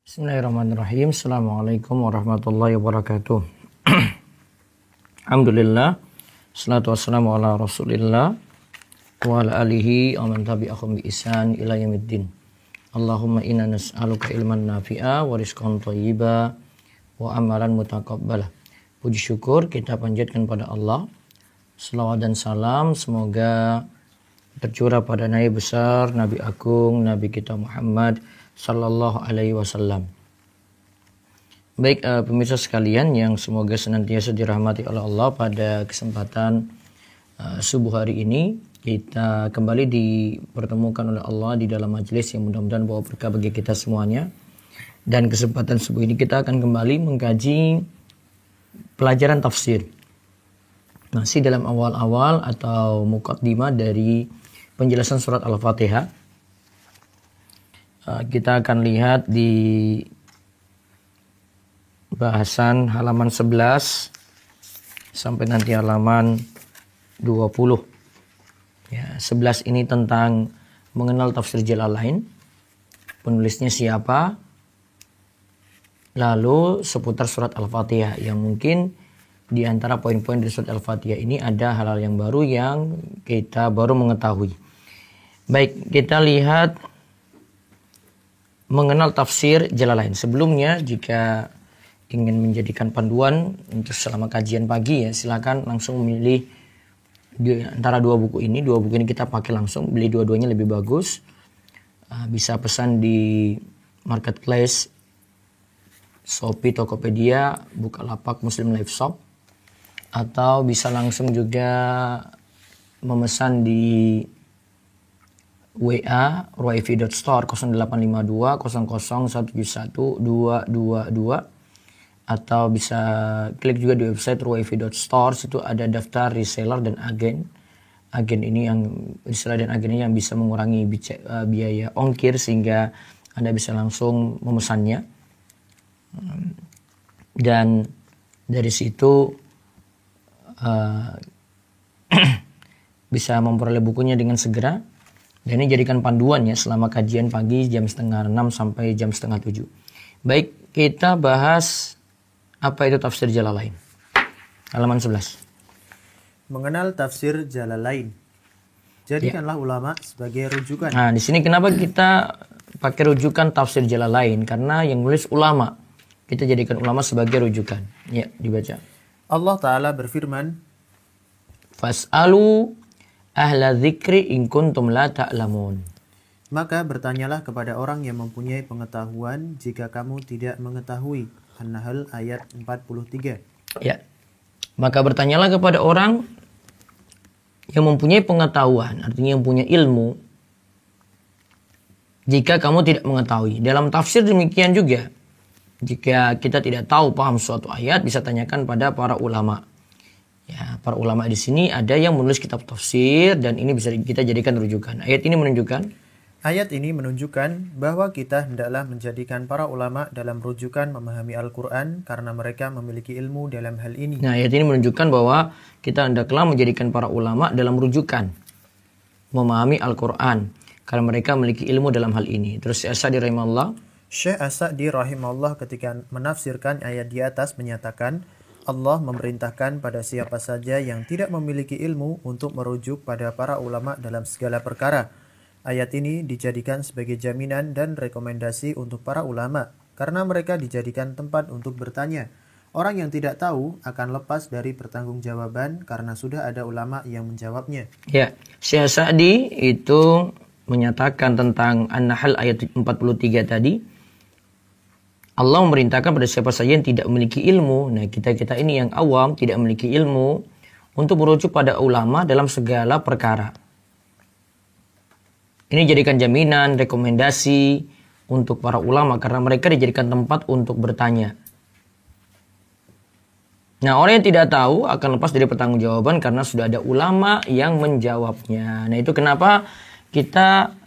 Bismillahirrahmanirrahim. Assalamualaikum warahmatullahi wabarakatuh. Alhamdulillah. Salatu wassalamu ala rasulillah wa ala alihi wa man tabi'ahum bi ihsan ila yaumiddin. Allahumma inna nas'aluka ilman nafi'a wa rizqan thayyiba wa amalan mutaqabbala. Puji syukur kita panjatkan pada Allah. Selawat dan salam semoga tercurah pada Nabi besar, Nabi agung, Nabi kita Muhammad sallallahu alaihi wasallam. Baik pemirsa sekalian yang semoga senantiasa dirahmati oleh Allah, pada kesempatan subuh hari ini kita kembali dipertemukan oleh Allah di dalam majelis yang mudah-mudahan bawa berkah bagi kita semuanya. Dan kesempatan subuh ini kita akan kembali mengkaji pelajaran tafsir. Masih dalam awal-awal atau muqaddimah dari penjelasan surat Al-Fatihah. Kita akan lihat di bahasan halaman 11 sampai nanti halaman 20. Ya, 11 ini tentang mengenal tafsir Jalalain. Penulisnya siapa? Lalu seputar surat Al-Fatihah, yang mungkin di antara poin-poin dari surat Al-Fatihah ini ada hal-hal yang baru yang kita baru mengetahui. Baik, kita lihat mengenal tafsir Jalalain. Sebelumnya, jika ingin menjadikan panduan untuk selama kajian pagi, ya silakan langsung memilih di antara dua buku ini. Dua buku ini kita pakai langsung, beli dua-duanya lebih bagus. Bisa pesan di marketplace, Shopee, Tokopedia, Bukalapak, Muslim Life Shop, atau bisa langsung juga memesan di WA ruwaifi.store 0852 00 171 222, atau bisa klik juga di website ruwaifi.store. Situ ada daftar reseller dan agen. Agen ini yang reseller dan agen ini yang bisa mengurangi biaya ongkir sehingga Anda bisa langsung memesannya. Dan dari situ bisa memperoleh bukunya dengan segera. Dan ini jadikan panduannya selama kajian pagi jam 5:30 sampai jam 6:30. Baik, kita bahas apa itu tafsir Jalalain. Halaman 11. Mengenal tafsir Jalalain. Jadikanlah ulama sebagai rujukan. Nah, di sini kenapa kita pakai rujukan tafsir Jalalain? Karena yang nulis ulama. Kita jadikan ulama sebagai rujukan. Ya, dibaca. Allah Ta'ala berfirman, Fas'alu ahla dzikri in kuntum la ta'lamun. maka bertanyalah kepada orang yang mempunyai pengetahuan jika kamu tidak mengetahui. An-Nahl ayat 43. Ya. Maka bertanyalah kepada orang yang mempunyai pengetahuan, artinya yang punya ilmu, jika kamu tidak mengetahui. Dalam tafsir demikian juga. Jika kita tidak tahu paham suatu ayat, bisa tanyakan pada para ulama. Ya, para ulama di sini ada yang menulis kitab tafsir dan ini bisa kita jadikan rujukan. Ayat ini menunjukkan bahwa kita hendaklah menjadikan para ulama dalam rujukan memahami Al-Quran karena mereka memiliki ilmu dalam hal ini. Nah, ayat ini menunjukkan bahwa kita hendaklah menjadikan para ulama dalam rujukan memahami Al-Quran karena mereka memiliki ilmu dalam hal ini. Terus Syekh As-Sa'di rahimahullah ketika menafsirkan ayat di atas menyatakan, Allah memerintahkan pada siapa saja yang tidak memiliki ilmu untuk merujuk pada para ulama dalam segala perkara. Ayat ini dijadikan sebagai jaminan dan rekomendasi untuk para ulama, karena mereka dijadikan tempat untuk bertanya. Orang yang tidak tahu akan lepas dari pertanggungjawaban karena sudah ada ulama yang menjawabnya. Ya, Syekh Sa'di itu menyatakan tentang An-Nahl ayat 43 tadi. Allah memerintahkan pada siapa saja yang tidak memiliki ilmu. Nah, kita ini yang awam tidak memiliki ilmu untuk merujuk pada ulama dalam segala perkara. Ini jadikan jaminan, rekomendasi untuk para ulama karena mereka dijadikan tempat untuk bertanya. Nah, orang yang tidak tahu akan lepas dari pertanggungjawaban karena sudah ada ulama yang menjawabnya. Nah, itu kenapa kita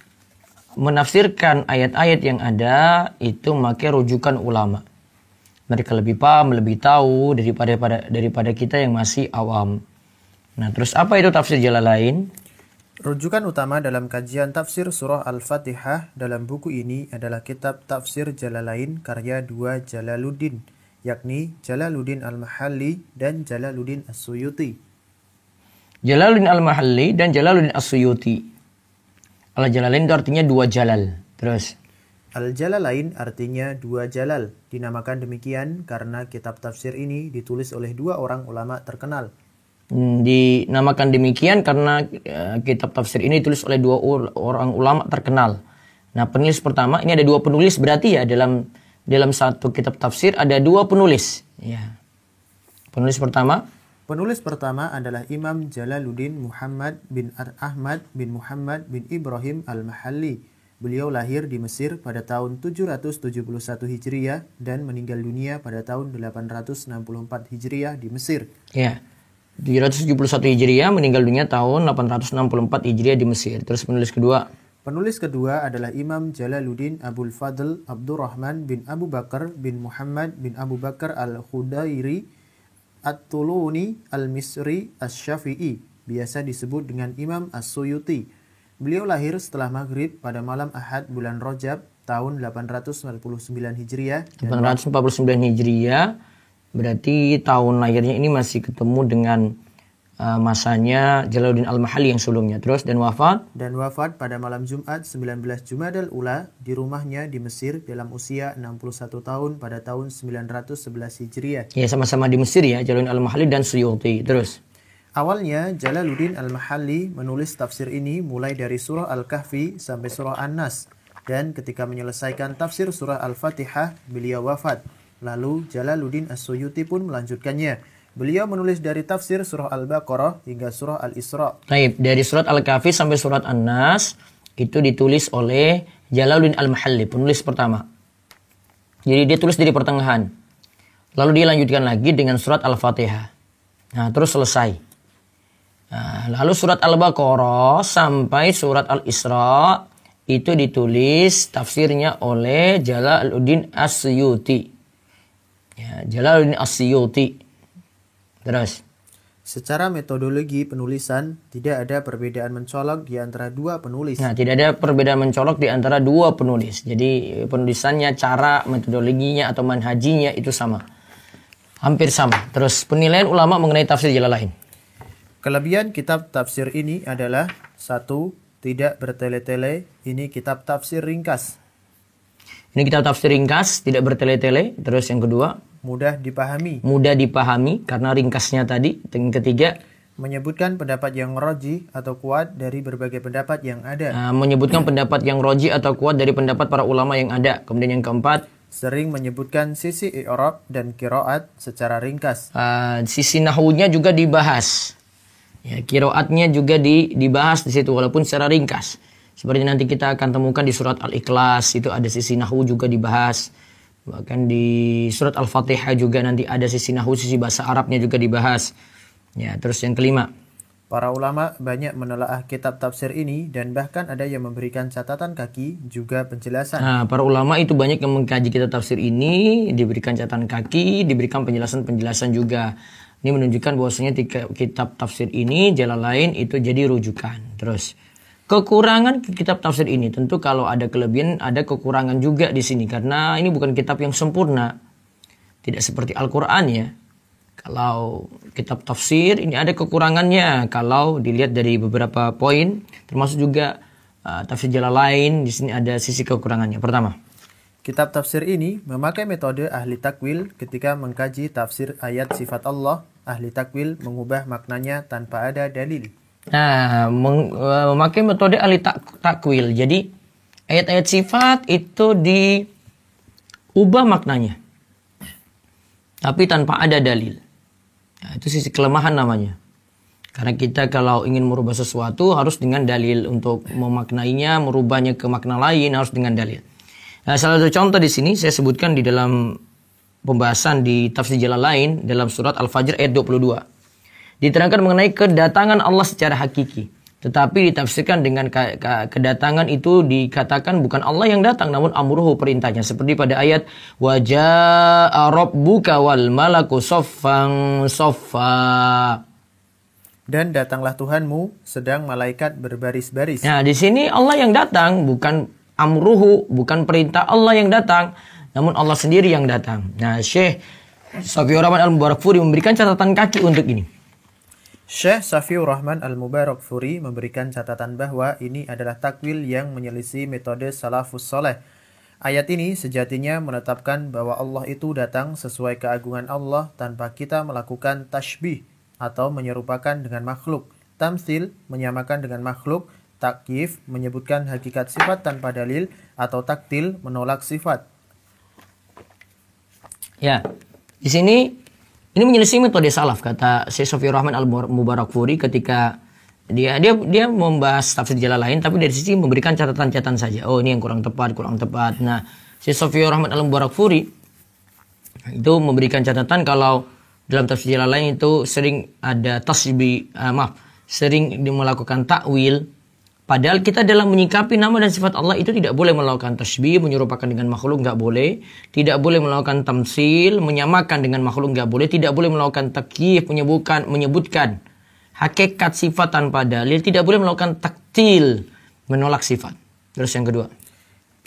menafsirkan ayat-ayat yang ada itu memakai rujukan ulama. Mereka lebih paham, lebih tahu daripada kita yang masih awam. Nah, terus apa itu tafsir Jalalain? Rujukan utama dalam kajian tafsir surah Al-Fatihah dalam buku ini adalah kitab Tafsir Jalalain karya dua Jalaluddin, yakni Jalaluddin Al-Mahalli dan Jalaluddin As-Suyuti. Jalaluddin Al-Mahalli dan Jalaluddin As-Suyuti. Al-Jalalain itu artinya dua jalal. Terus Al-Jalalain artinya dua jalal. Dinamakan demikian karena kitab tafsir ini ditulis oleh dua orang ulama terkenal. dinamakan demikian karena kitab tafsir ini ditulis oleh dua orang ulama terkenal. Nah, penulis pertama, ini ada dua penulis, berarti ya dalam satu kitab tafsir ada dua penulis. Ya. Penulis pertama adalah Imam Jalaluddin Muhammad bin Ahmad bin Muhammad bin Ibrahim Al-Mahalli. Beliau lahir di Mesir pada tahun 771 Hijriah dan meninggal dunia pada tahun 864 Hijriah di Mesir. Ya. 771 Hijriah, meninggal dunia tahun 864 Hijriah di Mesir. Terus penulis kedua. Penulis kedua adalah Imam Jalaluddin Abul Fadl Abdurrahman bin Abu Bakar bin Muhammad bin Abu Bakar Al-Khudairi At-Tuluni Al-Misri Asy-Syafi'i, biasa disebut dengan Imam As-Suyuti. Beliau lahir setelah maghrib pada malam Ahad bulan Rajab tahun 849 Hijriah. 849 Hijriah, berarti tahun lahirnya ini masih ketemu dengan masanya Jalaluddin Al-Mahalli yang sebelumnya. Terus dan wafat pada malam Jumat 19 Jumadal Ula di rumahnya di Mesir dalam usia 61 tahun pada tahun 911 Hijriah. Ya, sama-sama di Mesir ya, Jalaluddin Al-Mahalli dan Suyuti. Terus awalnya Jalaluddin Al-Mahalli menulis tafsir ini mulai dari surah Al-Kahfi sampai surah An-Nas, dan ketika menyelesaikan tafsir surah Al-Fatihah beliau wafat. Lalu Jalaluddin As-Suyuti pun melanjutkannya. Beliau menulis dari tafsir surah Al-Baqarah hingga surah Al-Isra. Baik, dari surat Al-Kahfi sampai surat An-Nas itu ditulis oleh Jalaluddin Al-Mahalli, penulis pertama. Jadi dia tulis dari pertengahan. Lalu dia lanjutkan lagi dengan surat Al-Fatihah. Nah, terus selesai. Nah, lalu surat Al-Baqarah sampai surat Al-Isra itu ditulis tafsirnya oleh Jalaluddin As-Suyuti. Ya, Jalaluddin As-Suyuti. Terus secara metodologi penulisan tidak ada perbedaan mencolok di antara dua penulis. Nah, tidak ada perbedaan mencolok di antara dua penulis. Jadi penulisannya, cara, metodologinya atau manhajinya itu sama. Hampir sama. Terus penilaian ulama mengenai tafsir Jalalain. Kelebihan kitab tafsir ini adalah: 1. Tidak bertele-tele. Ini kitab tafsir ringkas. Ini kitab tafsir ringkas, tidak bertele-tele. Terus yang kedua, mudah dipahami. Mudah dipahami karena ringkasnya tadi. Yang ketiga, menyebutkan pendapat yang rajih atau kuat dari berbagai pendapat yang ada. Menyebutkan pendapat yang rajih atau kuat dari pendapat para ulama yang ada. Kemudian yang keempat, sering menyebutkan sisi i'rab dan qiraat secara ringkas. Sisi nahwunya juga dibahas. Ya, qiraatnya juga dibahas di situ walaupun secara ringkas. Seperti nanti kita akan temukan di surat Al-Ikhlas itu ada sisi nahwu juga dibahas. Bahkan di surat Al-Fatihah juga nanti ada sisi nahwu, sisi bahasa Arabnya juga dibahas. Ya, terus yang kelima, para ulama banyak menelaah kitab tafsir ini dan bahkan ada yang memberikan catatan kaki juga penjelasan. Nah, para ulama itu banyak yang mengkaji kitab tafsir ini, diberikan catatan kaki, diberikan penjelasan-penjelasan juga. Ini menunjukkan bahwasanya kitab tafsir ini Jalalain itu jadi rujukan. Terus kekurangan kitab tafsir ini, tentu kalau ada kelebihan ada kekurangan juga di sini karena ini bukan kitab yang sempurna. Tidak seperti Al-Qur'an ya. Kalau kitab tafsir ini ada kekurangannya kalau dilihat dari beberapa poin, termasuk juga tafsir Jalalain di sini ada sisi kekurangannya. Pertama, kitab tafsir ini memakai metode ahli takwil ketika mengkaji tafsir ayat sifat Allah. Ahli takwil mengubah maknanya tanpa ada dalil. Nah, memakai metode ahli takwil. Jadi ayat-ayat sifat itu diubah maknanya, tapi tanpa ada dalil. Nah, itu sisi kelemahan namanya. Karena kita kalau ingin merubah sesuatu harus dengan dalil, untuk memaknainya, merubahnya ke makna lain harus dengan dalil. Nah, salah satu contoh di sini saya sebutkan di dalam pembahasan di tafsir Jalalain dalam surat Al-Fajr ayat 22. Diterangkan mengenai kedatangan Allah secara hakiki. Tetapi ditafsirkan dengan kedatangan itu dikatakan bukan Allah yang datang, namun amruhu, perintahnya. Seperti pada ayat wa jaa rabbuka wal malaku saffan saffa. Dan datanglah Tuhanmu sedang malaikat berbaris-baris. Nah, di sini Allah yang datang, bukan amruhu, bukan perintah Allah yang datang, namun Allah sendiri yang datang. Nah, Syekh Safiur Rahman Al-Mubarakfuri memberikan catatan kaki untuk ini. Syekh Safiur Rahman Al-Mubarakfuri memberikan catatan bahwa ini adalah takwil yang menyelisih metode salafus soleh. Ayat ini sejatinya menetapkan bahwa Allah itu datang sesuai keagungan Allah tanpa kita melakukan tashbih atau menyerupakan dengan makhluk. Tamsil menyamakan dengan makhluk. Takyif menyebutkan hakikat sifat tanpa dalil, atau taktil menolak sifat. Ya, di sini ini menyelisih metode salaf, kata Syekh Safiur Rahman Al-Mubarakfuri ketika dia membahas tafsir Jalalain, tapi dari sisi memberikan catatan-catatan saja. Oh, ini yang kurang tepat. Nah, Syekh Safiur Rahman Al-Mubarakfuri itu memberikan catatan kalau dalam tafsir Jalalain itu sering ada sering melakukan takwil. Padahal kita dalam menyikapi nama dan sifat Allah itu tidak boleh melakukan tasbih, menyerupakan dengan makhluk, nggak boleh. Tidak boleh melakukan tamsil, menyamakan dengan makhluk, nggak boleh. Tidak boleh melakukan takyif, menyebutkan hakikat sifat tanpa dalil. Tidak boleh melakukan taktil, menolak sifat. Terus yang kedua.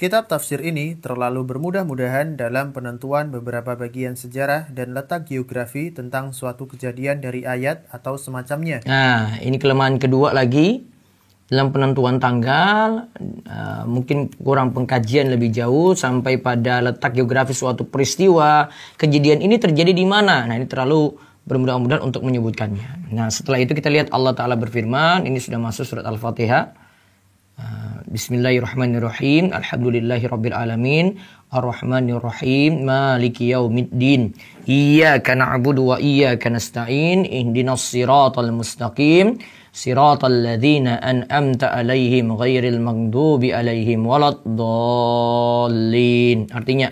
Kitab tafsir ini terlalu bermudah-mudahan dalam penentuan beberapa bagian sejarah dan letak geografi tentang suatu kejadian dari ayat atau semacamnya. Nah, ini kelemahan kedua lagi. Dalam penentuan tanggal, mungkin kurang pengkajian lebih jauh sampai pada letak geografi suatu peristiwa. Kejadian ini terjadi di mana? Nah, ini terlalu bermudah-mudahan untuk menyebutkannya. Nah, setelah itu kita lihat Allah Ta'ala berfirman. Ini sudah masuk surat Al-Fatihah. Bismillahirrahmanirrahim. Alhamdulillahirabbil alamin. Arrahmanirrahim. Maliki yaumiddin. Iyyaka na'budu wa iyyaka nasta'in. Ihdinas siratal mustaqim. Siratal ladzina an'amta 'alaihim ghairil maghdubi 'alaihim waladdallin. Artinya,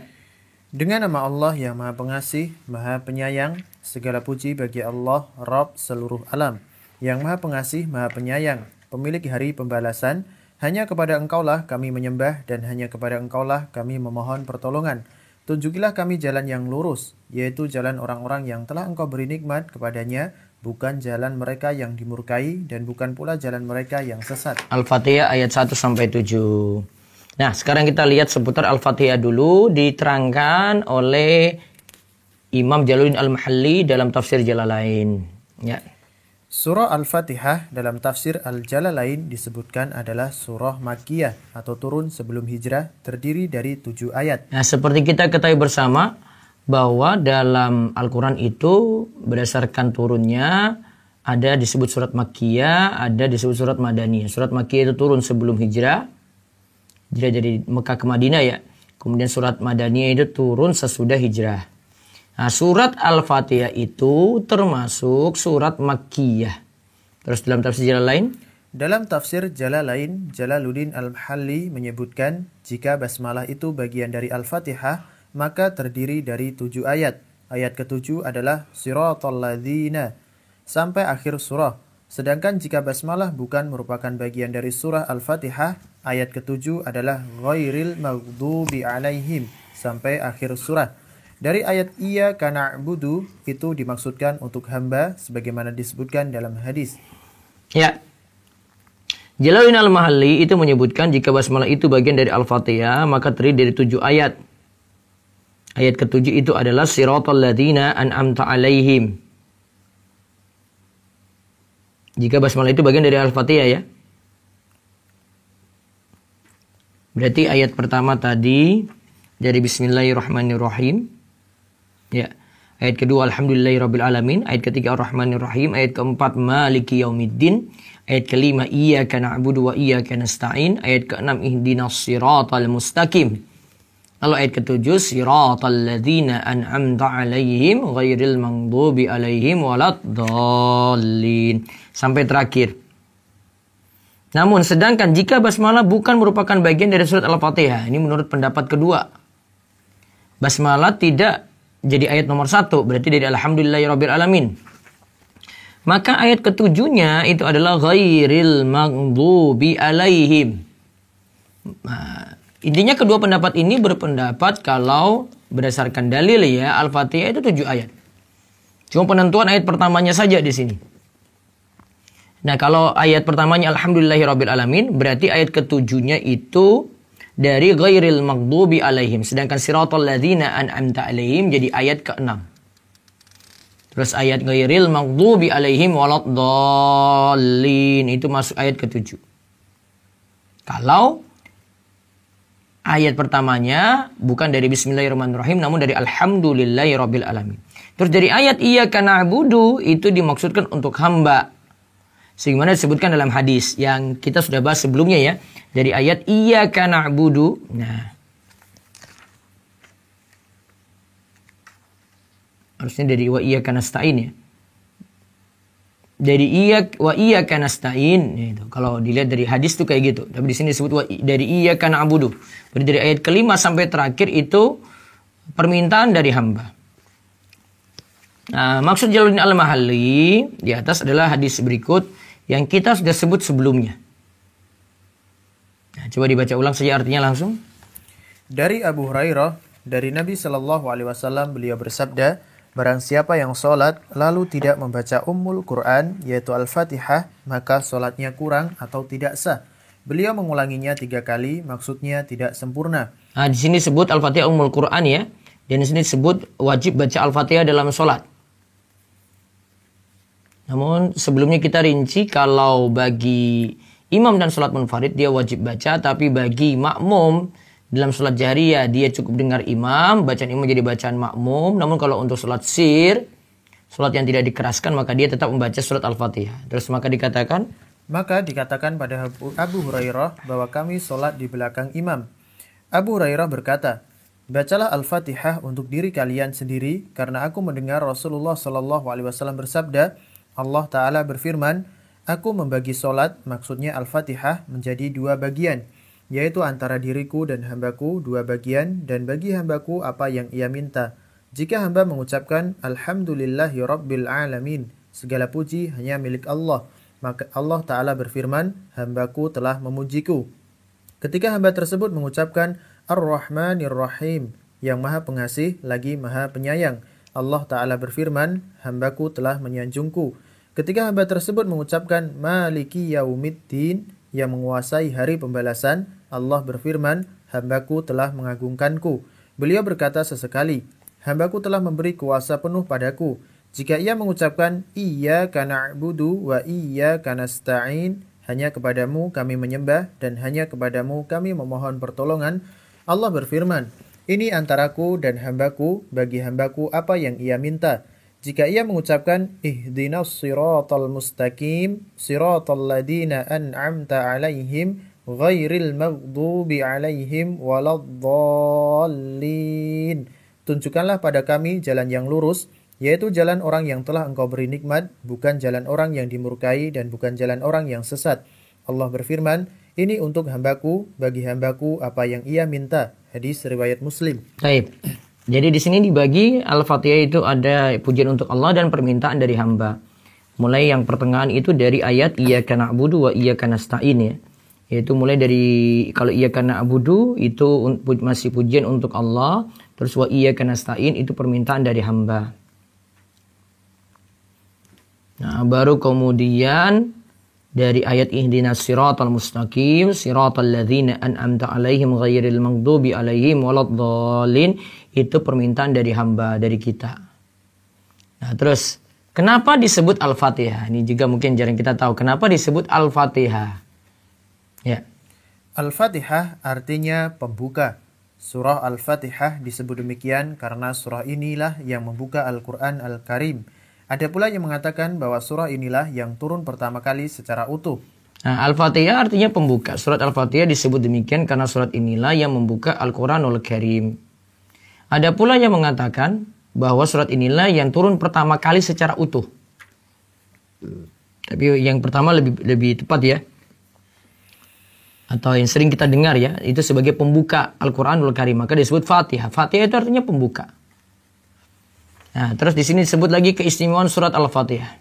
dengan nama Allah yang Maha Pengasih, Maha Penyayang, segala puji bagi Allah, Rabb seluruh alam, yang Maha Pengasih, Maha Penyayang, pemilik hari pembalasan. Hanya kepada Engkaulah kami menyembah dan hanya kepada Engkaulah kami memohon pertolongan. Tunjukilah kami jalan yang lurus, yaitu jalan orang-orang yang telah Engkau beri nikmat kepadanya, bukan jalan mereka yang dimurkai dan bukan pula jalan mereka yang sesat. Al-Fatihah ayat 1-7. Nah, sekarang kita lihat seputar Al-Fatihah dulu, diterangkan oleh Imam Jalaluddin Al-Mahalli dalam tafsir Jalalain. Ya. Surah Al-Fatihah dalam tafsir Al-Jalalain disebutkan adalah surah Makkiyah atau turun sebelum hijrah, terdiri dari 7 ayat. Nah, seperti kita ketahui bersama bahwa dalam Al-Quran itu berdasarkan turunnya ada disebut surat Makkiyah, ada disebut surat Madaniyah. Surat Makkiyah itu turun sebelum hijrah dari Mekah ke Madinah ya. Kemudian surat Madaniyah itu turun sesudah hijrah. Nah, surat Al-Fatihah itu termasuk surat Makkiyah. Terus dalam tafsir Jalalain? Dalam tafsir Jalalain, Jalaluddin Al-Mahalli menyebutkan jika basmalah itu bagian dari Al-Fatihah, maka terdiri dari 7 ayat. Ayat ke-7 adalah Siratal ladzina sampai akhir surah. Sedangkan jika basmalah bukan merupakan bagian dari surah Al-Fatihah, ayat ke-7 adalah Ghairil maghdubi 'alaihim sampai akhir surah. Dari ayat Iyyaka na'budu itu dimaksudkan untuk hamba sebagaimana disebutkan dalam hadis. Ya. Jalaluddin Al-Mahalli itu menyebutkan jika basmalah itu bagian dari Al-Fatihah maka terdiri dari 7 ayat. Ayat ke-7 itu adalah Siratal ladzina an'amta 'alaihim. Jika basmalah itu bagian dari Al-Fatihah ya. Berarti ayat pertama tadi dari Bismillahirrahmanirrahim. Ya. Ayat kedua Alhamdulillahirabbil alamin, ayat ketiga Ar-Rahmanir-Rahim, ayat keempat Maliki yaumiddin, ayat kelima Iyyaka na'budu wa iyyaka nasta'in, ayat keenam Ihdinas siratal mustaqim. Lalu ayat ketujuh Siratal ladzina an'amta 'alaihim ghairil maghdubi 'alaihim waladdallin sampai terakhir. Namun sedangkan jika basmalah bukan merupakan bagian dari surat Al-Fatihah, ini menurut pendapat kedua, basmalah tidak jadi ayat nomor 1, berarti dari Alhamdulillahirabbil alamin. Maka ayat ketujuhnya itu adalah ghairil maghdubi 'alaihim. Nah, intinya kedua pendapat ini berpendapat kalau berdasarkan dalil ya Al-Fatihah itu 7 ayat. Cuma penentuan ayat pertamanya saja di sini. Nah, kalau ayat pertamanya alhamdulillahirabbil alamin, berarti ayat ketujuhnya itu dari ghairil maghdubi alaihim. Sedangkan siratal ladzina an'amta alaihim jadi ayat ke-6. Terus ayat ghairil maghdubi alaihim waladdallin itu masuk ayat ke-7. Kalau ayat pertamanya bukan dari bismillahirrahmanirrahim namun dari alhamdulillahirabbil alamin. Terus dari ayat iyyaka na'budu itu dimaksudkan untuk hamba. Sebagaimana disebutkan dalam hadis yang kita sudah bahas sebelumnya ya. Dari ayat iyyaka na'budu. Nah. Harusnya dari wa iyyaka nasta'in ya. Dari wa iyyaka nasta'in itu. Kalau dilihat dari hadis itu kayak gitu. Tapi di sini disebut dari iyyaka na'budu. Berarti dari ayat kelima sampai terakhir itu permintaan dari hamba. Nah, maksud Jalaluddin Al-Mahalli di atas adalah hadis berikut yang kita sudah sebut sebelumnya. Nah, coba dibaca ulang saja artinya langsung. Dari Abu Hurairah, dari Nabi Shallallahu Alaihi Wasallam beliau bersabda, barang siapa yang sholat lalu tidak membaca Ummul Quran, yaitu Al-Fatihah, maka sholatnya kurang atau tidak sah. Beliau mengulanginya 3 kali, maksudnya tidak sempurna. Nah, di sini sebut Al-Fatihah Ummul Quran ya. Dan di sini disebut wajib baca Al-Fatihah dalam sholat. Namun sebelumnya kita rinci kalau bagi imam dan sholat munfarid dia wajib baca. Tapi bagi makmum dalam sholat jahriyah dia cukup dengar imam. Bacaan imam jadi bacaan makmum. Namun kalau untuk sholat sir, sholat yang tidak dikeraskan, maka dia tetap membaca surat Al-Fatihah. Terus maka dikatakan pada Abu Hurairah bahwa kami sholat di belakang imam. Abu Hurairah berkata, bacalah Al-Fatihah untuk diri kalian sendiri karena aku mendengar Rasulullah Shallallahu Alaihi Wasallam bersabda, Allah Ta'ala berfirman, aku membagi solat, maksudnya Al-Fatihah, menjadi 2 bagian, yaitu antara diriku dan hambaku 2 bagian, dan bagi hambaku apa yang ia minta. Jika hamba mengucapkan, Alhamdulillahi Rabbil Alamin, segala puji hanya milik Allah, maka Allah Ta'ala berfirman, hambaku telah memujiku. Ketika hamba tersebut mengucapkan, Ar-Rahmanir Rahim, yang maha pengasih lagi maha penyayang, Allah Ta'ala berfirman, hambaku telah menyanjungku. Ketika hamba tersebut mengucapkan Maliki Yaumiddin, yang menguasai hari pembalasan, Allah berfirman, hambaku telah mengagungkanku. Beliau berkata sesekali, hambaku telah memberi kuasa penuh padaku. Jika ia mengucapkan Iyyaka na'budu wa iyyaka nasta'in, hanya kepadamu kami menyembah dan hanya kepadamu kami memohon pertolongan, Allah berfirman, ini antaraku dan hambaku, bagi hambaku apa yang ia minta. Jika ia mengucapkan ihdinas siratal mustaqim siratal ladina an'amta alaihim ghairil maghdubi alaihim waladdallin, tunjukkanlah pada kami jalan yang lurus, yaitu jalan orang yang telah engkau beri nikmat, bukan jalan orang yang dimurkai dan bukan jalan orang yang sesat. Allah berfirman, ini untuk hambaku, bagi hambaku apa yang ia minta. Hadis riwayat Muslim. Baik. Jadi di sini dibagi Al-Fatihah itu ada pujian untuk Allah dan permintaan dari hamba. Mulai yang pertengahan itu dari ayat iyyaka na'budu wa iyyaka nasta'in ya. Yaitu mulai dari kalau iyyaka na'budu itu masih pujian untuk Allah, terus wa iyyaka nasta'in itu permintaan dari hamba. Nah, baru kemudian dari ayat ihdinas siratal mustaqim siratal ladzina an'amta alaihim ghairil maghdubi alaihim waladdallin itu permintaan dari hamba, dari kita. Nah, terus kenapa disebut Al-Fatihah? Ini juga mungkin jarang kita tahu. Kenapa disebut Al-Fatihah? Ya. Al-Fatihah artinya pembuka. Surah Al-Fatihah disebut demikian karena surah inilah yang membuka Al-Quran Al-Karim. Ada pula yang mengatakan bahwa surah inilah yang turun pertama kali secara utuh. Nah, Al-Fatihah artinya pembuka. Surat Al-Fatihah disebut demikian karena surat inilah yang membuka Al-Quranul Karim. Ada pula yang mengatakan bahwa surat inilah yang turun pertama kali secara utuh. Tapi yang pertama lebih tepat ya. Atau yang sering kita dengar ya, itu sebagai pembuka Al-Quranul Karim. Maka disebut Fatihah. Fatihah itu artinya pembuka. Nah, terus di sini disebut lagi keistimewaan surat Al-Fatihah.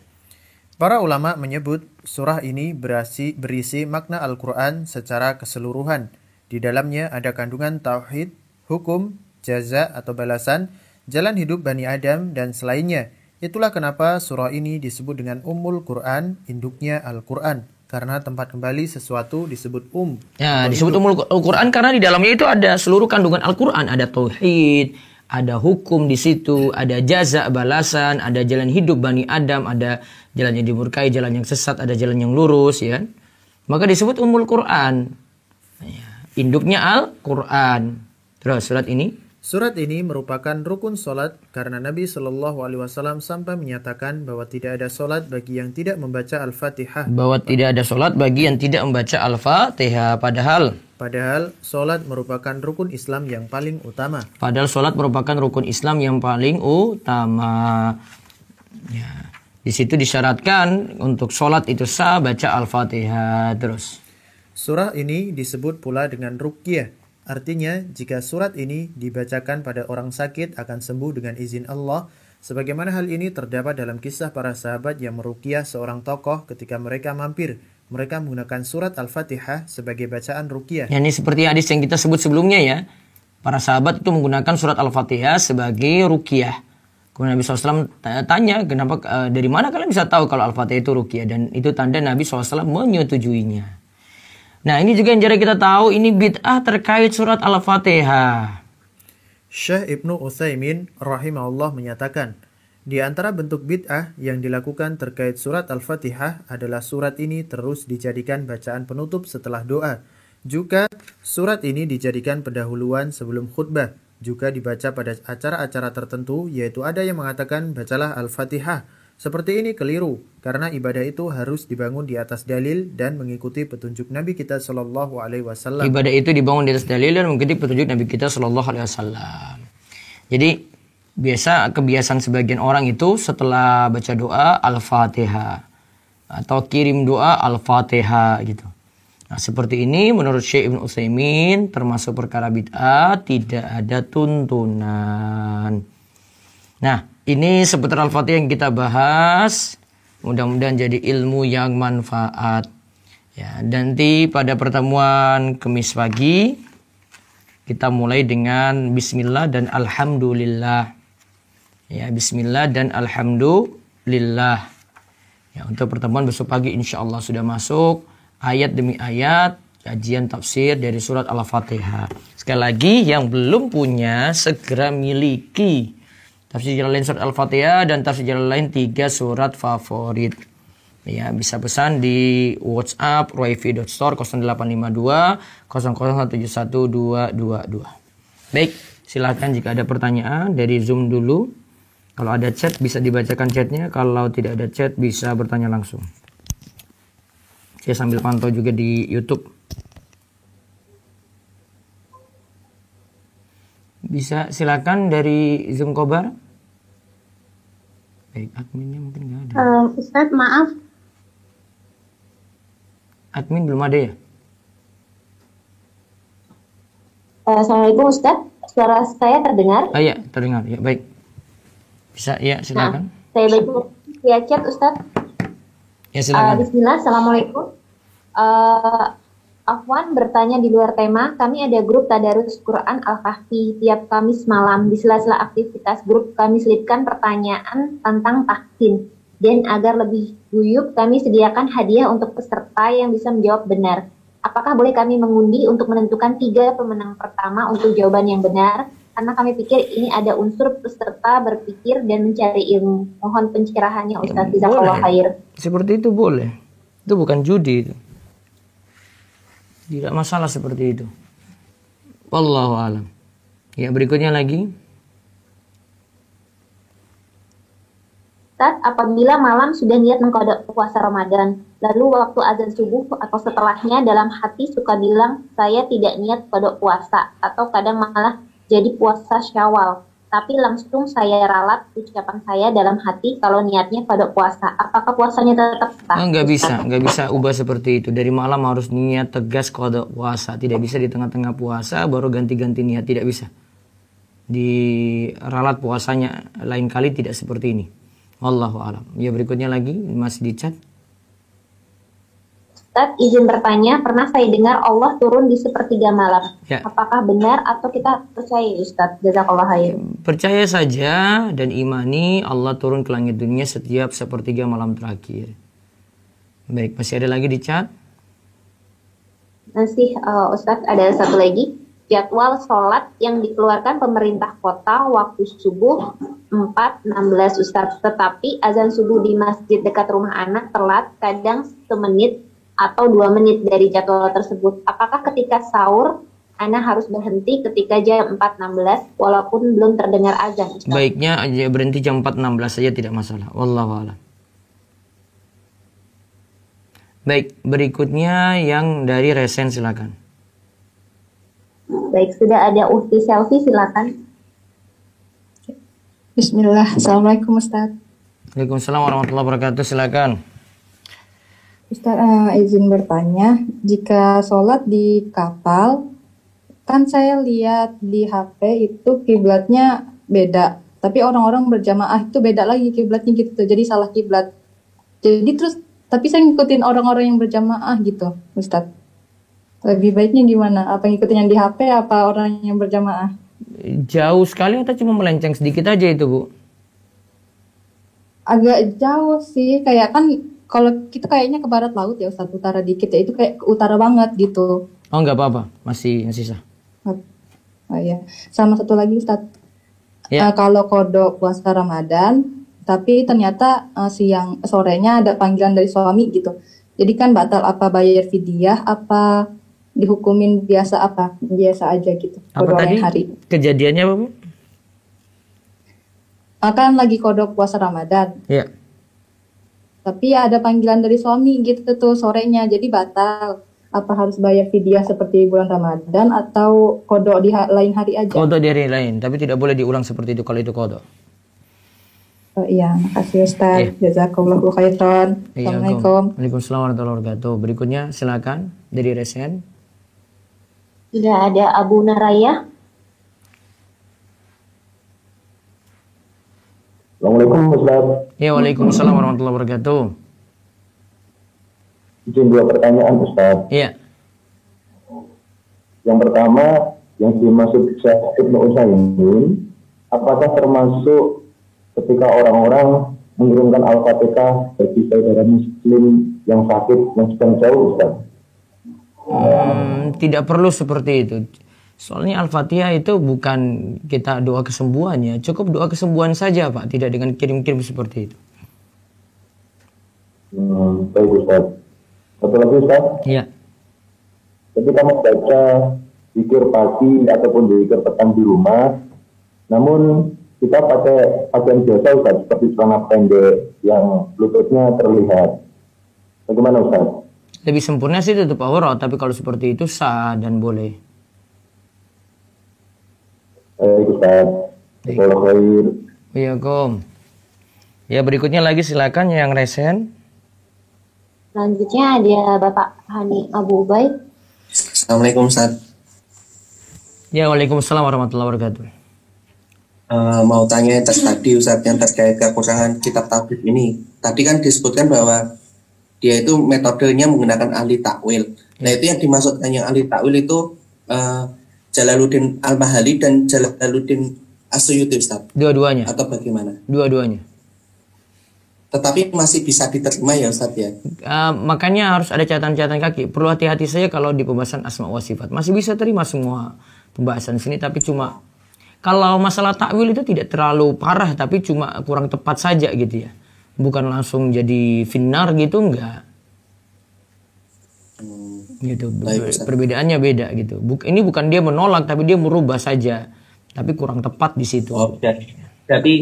Para ulama menyebut surah ini berisi makna Al-Quran secara keseluruhan. Di dalamnya ada kandungan tauhid, hukum, jaza atau balasan, jalan hidup Bani Adam, dan selainnya. Itulah kenapa surah ini disebut dengan Ummul Quran, induknya Al-Quran. Karena tempat kembali sesuatu disebut Ya, atau disebut induk. Ummul Quran karena di dalamnya itu ada seluruh kandungan Al-Quran. Ada tauhid, ada hukum di situ, ada jaza, balasan, ada jalan hidup Bani Adam, ada jalan yang dimurkai, jalan yang sesat, ada jalan yang lurus, ya. Maka disebut Ummul Quran. Ya, induknya Al-Quran. Terus surat ini. Surat ini merupakan rukun solat karena Nabi Shallallahu Alaihi Wasallam sampai menyatakan bahwa tidak ada solat bagi yang tidak membaca Al-Fatihah. Bahwa tidak ada solat bagi yang tidak membaca Al-Fatihah. Padahal solat merupakan rukun Islam yang paling utama. Ya. Di situ disyaratkan untuk solat itu sah baca Al-Fatihah. Terus. Surah ini disebut pula dengan ruqyah. Artinya, jika surat ini dibacakan pada orang sakit akan sembuh dengan izin Allah, sebagaimana hal ini terdapat dalam kisah para sahabat yang meruqyah seorang tokoh ketika mereka mampir. Mereka menggunakan surat Al-Fatihah sebagai bacaan ruqyah. Ya, ini seperti hadis yang kita sebut sebelumnya, ya. Para sahabat itu menggunakan surat Al-Fatihah sebagai ruqyah. Kemudian Nabi SAW tanya, kenapa, dari mana kalian bisa tahu kalau Al-Fatihah itu ruqyah? Dan itu tanda Nabi SAW menyetujuinya. Nah, ini juga yang jarang kita tahu, ini bid'ah terkait surat Al-Fatihah. Syekh Ibnu Utsaimin rahimahullah menyatakan, di antara bentuk bid'ah yang dilakukan terkait surat Al-Fatihah adalah surat ini terus dijadikan bacaan penutup setelah doa. Juga surat ini dijadikan pendahuluan sebelum khutbah. Juga dibaca pada acara-acara tertentu, yaitu ada yang mengatakan bacalah Al-Fatihah. Seperti ini keliru, karena ibadah itu harus dibangun di atas dalil dan mengikuti petunjuk Nabi kita Shallallahu Alaihi Wasallam. Ibadah itu dibangun di atas dalil dan mengikuti petunjuk Nabi kita Shallallahu Alaihi Wasallam. Jadi kebiasaan sebagian orang itu setelah baca doa Al-Fatihah atau kirim doa Al-Fatihah gitu. Nah, seperti ini menurut Syekh Ibnu Utsaimin termasuk perkara bid'ah, tidak ada tuntunan. Nah, ini seputar Al-Fatihah yang kita bahas. Mudah-mudahan jadi ilmu yang manfaat. Ya, nanti pada pertemuan Kamis pagi kita mulai dengan Bismillah dan Alhamdulillah. Ya, Bismillah dan Alhamdulillah. Ya, untuk pertemuan besok pagi insya Allah sudah masuk ayat demi ayat kajian tafsir dari surat Al-Fatihah. Sekali lagi yang belum punya segera miliki tafsir Jalalain surat Al-Fatihah dan tafsir Jalalain 3 surat favorit. Ya, bisa pesan di WhatsApp roifi.store 0852 00171222. Baik, silahkan jika ada pertanyaan dari Zoom dulu. Kalau ada chat bisa dibacakan chatnya, kalau tidak ada chat bisa bertanya langsung. Saya sambil pantau juga di YouTube. Bisa silakan dari Zoom Kobar. Baik, adminnya mungkin nggak ada. Ustadz, maaf. Admin belum ada ya? Assalamualaikum Ustadz, suara saya terdengar? Ah ya, terdengar. Ya, baik. Bisa, ya silakan. Saya baca via chat Ustadz. Ya silakan. Bismillah, Assalamualaikum. Afwan bertanya di luar tema, kami ada grup Tadarus Quran Al-Kahfi tiap Kamis malam. Di sela-sela aktivitas grup kami selipkan pertanyaan tentang tahsin. Dan agar lebih guyup, kami sediakan hadiah untuk peserta yang bisa menjawab benar. Apakah boleh kami mengundi untuk menentukan 3 pemenang pertama untuk jawaban yang benar? Karena kami pikir ini ada unsur peserta berpikir dan mencari ilmu. Mohon pencerahannya Ustaz. Jazakallahu khair. Seperti itu boleh. Itu bukan judi itu. Tidak masalah seperti itu. Wallahu a'lam. Ya, berikutnya lagi. Ustaz, apabila malam sudah niat mengqada puasa Ramadan, lalu waktu azan subuh atau setelahnya dalam hati suka bilang saya tidak niat qada puasa, atau kadang malah jadi puasa Syawal, tapi langsung saya ralat ucapan saya dalam hati kalau niatnya qada puasa, apakah puasanya tetap sah? Nggak bisa ubah seperti itu. Dari malam harus niat tegas qada puasa, tidak bisa di tengah-tengah puasa baru ganti-ganti niat, tidak bisa. Di ralat puasanya lain kali tidak seperti ini. Wallahu a'lam. Ya, berikutnya lagi masih di chat. Ustadz, izin bertanya, pernah saya dengar Allah turun di sepertiga malam. Ya. Apakah benar atau kita percaya Ustadz? Jazakallah khair. Percaya saja dan imani Allah turun ke langit dunia setiap sepertiga malam terakhir. Baik, masih ada lagi di chat? Masih Ustadz, ada satu lagi. Jadwal sholat yang dikeluarkan pemerintah kota waktu subuh 4.16 Ustadz. Tetapi azan subuh di masjid dekat rumah anak telat, kadang semenit atau 2 menit dari jadwal tersebut. Apakah ketika sahur Ana harus berhenti ketika jam 4.16 walaupun belum terdengar azan Ustadz? Baiknya aja berhenti jam 4.16 saja, tidak masalah. Wallahu a'lam. Baik, berikutnya yang dari Resen silakan. Baik, sudah ada Uhti Selfie, silakan. Bismillah, Assalamualaikum Ustadz. Waalaikumsalam warahmatullahi wabarakatuh, silakan. Ustadz, izin bertanya, jika sholat di kapal, kan saya lihat di HP itu kiblatnya beda, tapi orang-orang berjamaah itu beda lagi kiblatnya gitu, jadi salah kiblat. Jadi terus, tapi saya ngikutin orang-orang yang berjamaah gitu, Ustadz. Lebih baiknya gimana? Apa ngikutin yang di HP, apa orang yang berjamaah? Jauh sekali atau cuma melenceng sedikit aja itu, Bu? Agak jauh sih, kayak kan kalau kita kayaknya ke barat laut ya Ustadz, utara dikit ya, itu kayak ke utara banget gitu. Oh, nggak apa-apa, masih sisa. Oh iya, sama satu lagi Ustadz, Ya. kalau kodok puasa Ramadan, tapi ternyata siang sorenya ada panggilan dari suami gitu. Jadi kan batal, apa bayar fidyah, apa dihukumin biasa, apa biasa aja gitu. Apa Kodok tadi yang hari. kejadiannya, Bu? Kan lagi kodok puasa Ramadan, Ya. tapi ada panggilan dari suami gitu tuh sorenya, jadi batal. Apa harus bayar fidyah seperti bulan Ramadan atau kodok di lain hari aja? Kodok di hari lain, tapi tidak boleh diulang seperti itu kalau itu kodok. Oh iya, makasih Ustaz. Jazakallahu khairan. Assalamualaikum. Waalaikumsalam warahmatullahi wabarakatuh. Berikutnya silakan dari Resen. Sudah ada Abu Naraya. Assalamualaikum Ustaz. Ya, waalaikumsalam warahmatullahi wabarakatuh. Izin 2 pertanyaan Ustaz. Iya. Yang pertama, yang dimaksud Syekh Ibnu Utsaimin, apakah termasuk ketika orang-orang mengirimkan Al-Fatihah bagi saudara muslim yang sakit, yang sedang jauh Ustaz? Tidak perlu seperti itu. Soalnya Al-Fatihah itu bukan kita doa kesembuhannya, cukup doa kesembuhan saja, Pak, tidak dengan kirim-kirim seperti itu. Baik Ustaz. Satu lagi Ustaz, Iya. ketika membaca zikir pagi ataupun zikir petang di rumah, namun kita pakai pakaian biasa Ustaz, seperti celana pendek yang lututnya terlihat. Bagaimana Ustaz? Lebih sempurna sih tutup aurat, tapi kalau seperti itu sah dan boleh. Baik Ustaz. Jazakallahu khair. Waalaikumsalam. Ya, berikutnya lagi silakan yang Resen. Selanjutnya ada Bapak Hani Abu Ubay. Assalamualaikum Ustaz. Ya, waalaikumsalam warahmatullahi wabarakatuh. Mau tanya tadi Ustaz yang terkait kekurangan kitab takrib ini. Tadi kan disebutkan bahwa dia itu metodenya menggunakan ahli takwil. Nah itu yang dimaksudkan yang ahli takwil itu Jalaluddin Al-Mahali dan Jalaluddin As-Suyuti Ustaz. Dua-duanya. Atau bagaimana? Dua-duanya. Tetapi masih bisa diterima ya Ustaz ya. Makanya harus ada catatan-catatan kaki. Perlu hati-hati saya kalau di pembahasan asma wa sifat. Masih bisa terima semua pembahasan sini, tapi cuma kalau masalah takwil itu tidak terlalu parah, tapi cuma kurang tepat saja gitu ya. Bukan langsung jadi finnar gitu, enggak. Gitu. Perbedaannya beda gitu. Ini bukan dia menolak, tapi dia merubah saja. Tapi kurang tepat di situ. Oh, jadi